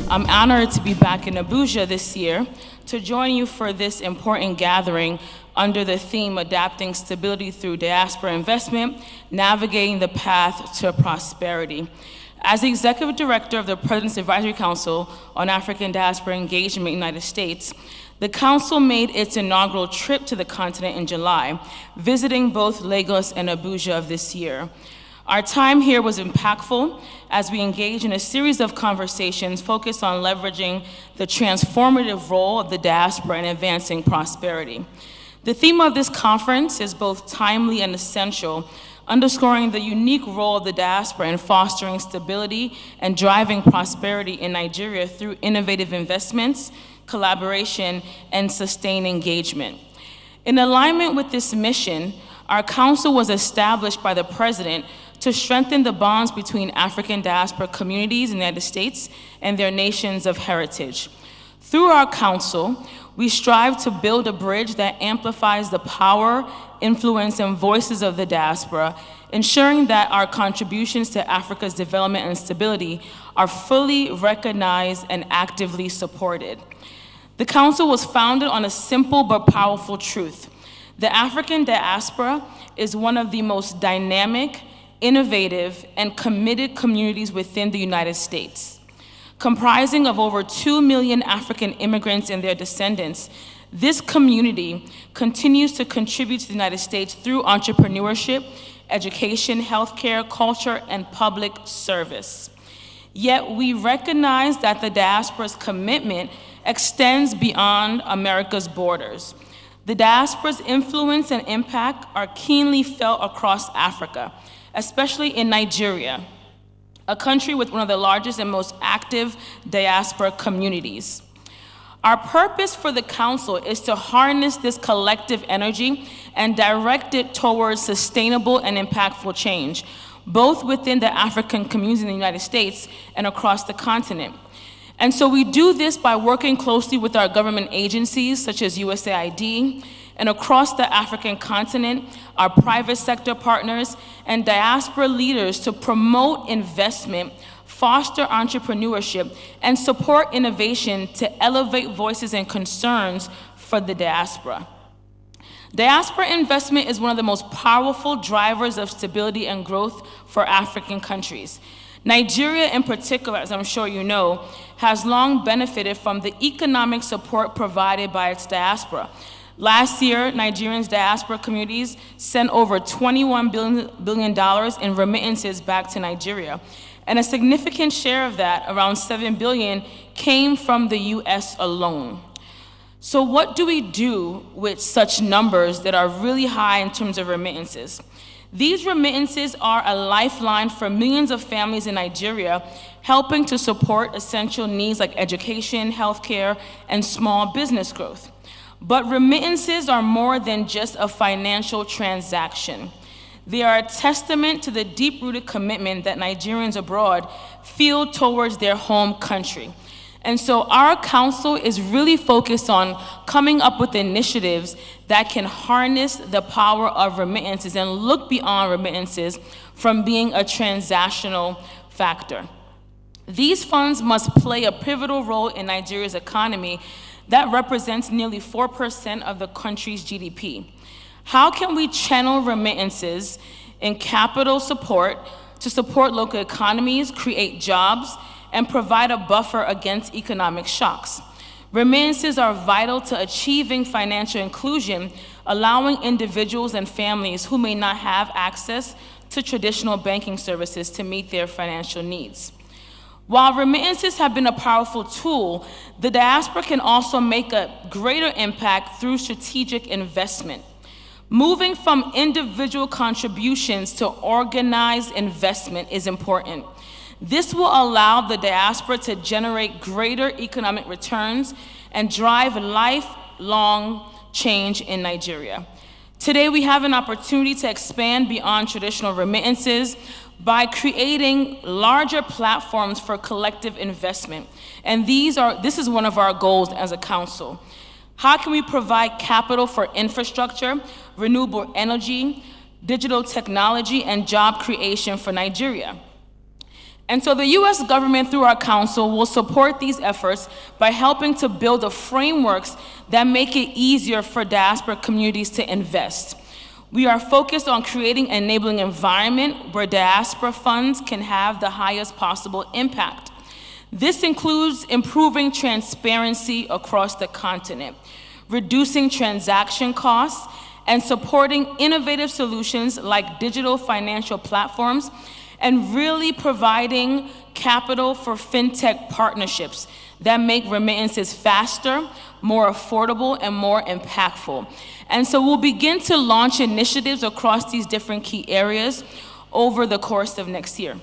I'm honored to be back in Abuja this year to join you for this important gathering under the theme Adapting Stability Through Diaspora Investment, Navigating the Path to Prosperity. As the Executive Director of the President's Advisory Council on African Diaspora Engagement in the United States, the Council made its inaugural trip to the continent in July, visiting both Lagos and Abuja of this year. Our time here was impactful as we engaged in a series of conversations focused on leveraging the transformative role of the diaspora in advancing prosperity. The theme of this conference is both timely and essential, underscoring the unique role of the diaspora in fostering stability and driving prosperity in Nigeria through innovative investments, collaboration, and sustained engagement. In alignment with this mission, our council was established by the President to strengthen the bonds between African diaspora communities in the United States and their nations of heritage. Through our council, we strive to build a bridge that amplifies the power, influence, and voices of the diaspora, ensuring that our contributions to Africa's development and stability are fully recognized and actively supported. The council was founded on a simple but powerful truth. The African diaspora is one of the most dynamic, innovative, and committed communities within the United States. Comprising of over 2 million African immigrants and their descendants, this community continues to contribute to the United States through entrepreneurship, education, healthcare, culture, and public service. Yet we recognize that the diaspora's commitment extends beyond America's borders. The diaspora's influence and impact are keenly felt across Africa, especially in Nigeria, a country with one of the largest and most active diaspora communities. Our purpose for the Council is to harness this collective energy and direct it towards sustainable and impactful change, both within the African community in the United States and across the continent. And so we do this by working closely with our government agencies, such as USAID, and across the African continent, our private sector partners, and diaspora leaders to promote investment, foster entrepreneurship, and support innovation to elevate voices and concerns for the diaspora. Diaspora investment is one of the most powerful drivers of stability and growth for African countries. Nigeria in particular, as I'm sure you know, has long benefited from the economic support provided by its diaspora. Last year, Nigerians' diaspora communities sent over $21 billion in remittances back to Nigeria. And a significant share of that, around $7 billion, came from the US alone. So what do we do with such numbers that are really high in terms of remittances? These remittances are a lifeline for millions of families in Nigeria, helping to support essential needs like education, healthcare, and small business growth. But remittances are more than just a financial transaction. They are a testament to the deep-rooted commitment that Nigerians abroad feel towards their home country. And so our council is really focused on coming up with initiatives that can harness the power of remittances and look beyond remittances from being a transactional factor. These funds must play a pivotal role in Nigeria's economy that represents nearly 4% of the country's GDP. How can we channel remittances in capital support to support local economies, create jobs, and provide a buffer against economic shocks? Remittances are vital to achieving financial inclusion, allowing individuals and families who may not have access to traditional banking services to meet their financial needs. While remittances have been a powerful tool, the diaspora can also make a greater impact through strategic investment. Moving from individual contributions to organized investment is important. This will allow the diaspora to generate greater economic returns and drive lifelong change in Nigeria. Today, we have an opportunity to expand beyond traditional remittances by creating larger platforms for collective investment. And this is one of our goals as a council. How can we provide capital for infrastructure, renewable energy, digital technology, and job creation for Nigeria? And so the U.S. government, through our council, will support these efforts by helping to build the frameworks that make it easier for diaspora communities to invest. We are focused on creating an enabling environment where diaspora funds can have the highest possible impact. This includes improving transparency across the continent, reducing transaction costs, and supporting innovative solutions like digital financial platforms, and really providing capital for fintech partnerships that make remittances faster, more affordable, and more impactful. And so we'll begin to launch initiatives across these different key areas over the course of next year.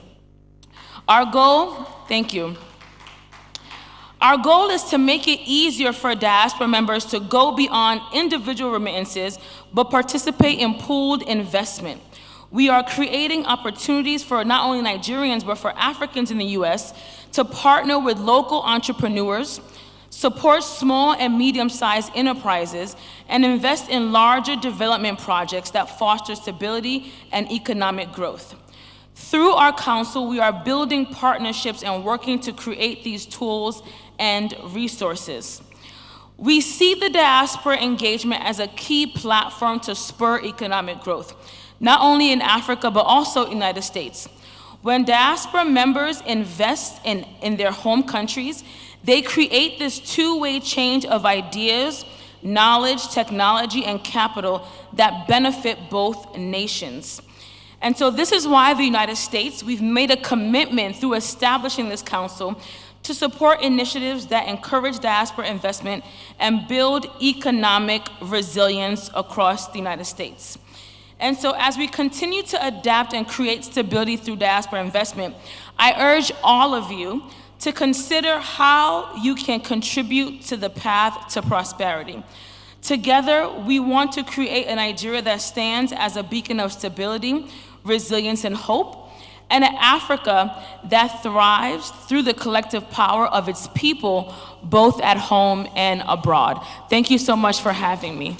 Our goal, thank you. Our goal is to make it easier for diaspora members to go beyond individual remittances, but participate in pooled investment. We are creating opportunities for not only Nigerians, but for Africans in the US to partner with local entrepreneurs, support small and medium-sized enterprises, and invest in larger development projects that foster stability and economic growth. Through our council, we are building partnerships and working to create these tools and resources. We see the diaspora engagement as a key platform to spur economic growth, not only in Africa, but also in the United States. When diaspora members invest in their home countries, they create this two-way change of ideas, knowledge, technology, and capital that benefit both nations. And so this is why the United States, we've made a commitment through establishing this council to support initiatives that encourage diaspora investment and build economic resilience across the United States. And so as we continue to adapt and create stability through diaspora investment, I urge all of you to consider how you can contribute to the path to prosperity. Together, we want to create a Nigeria that stands as a beacon of stability, resilience, and hope, and an Africa that thrives through the collective power of its people, both at home and abroad. Thank you so much for having me.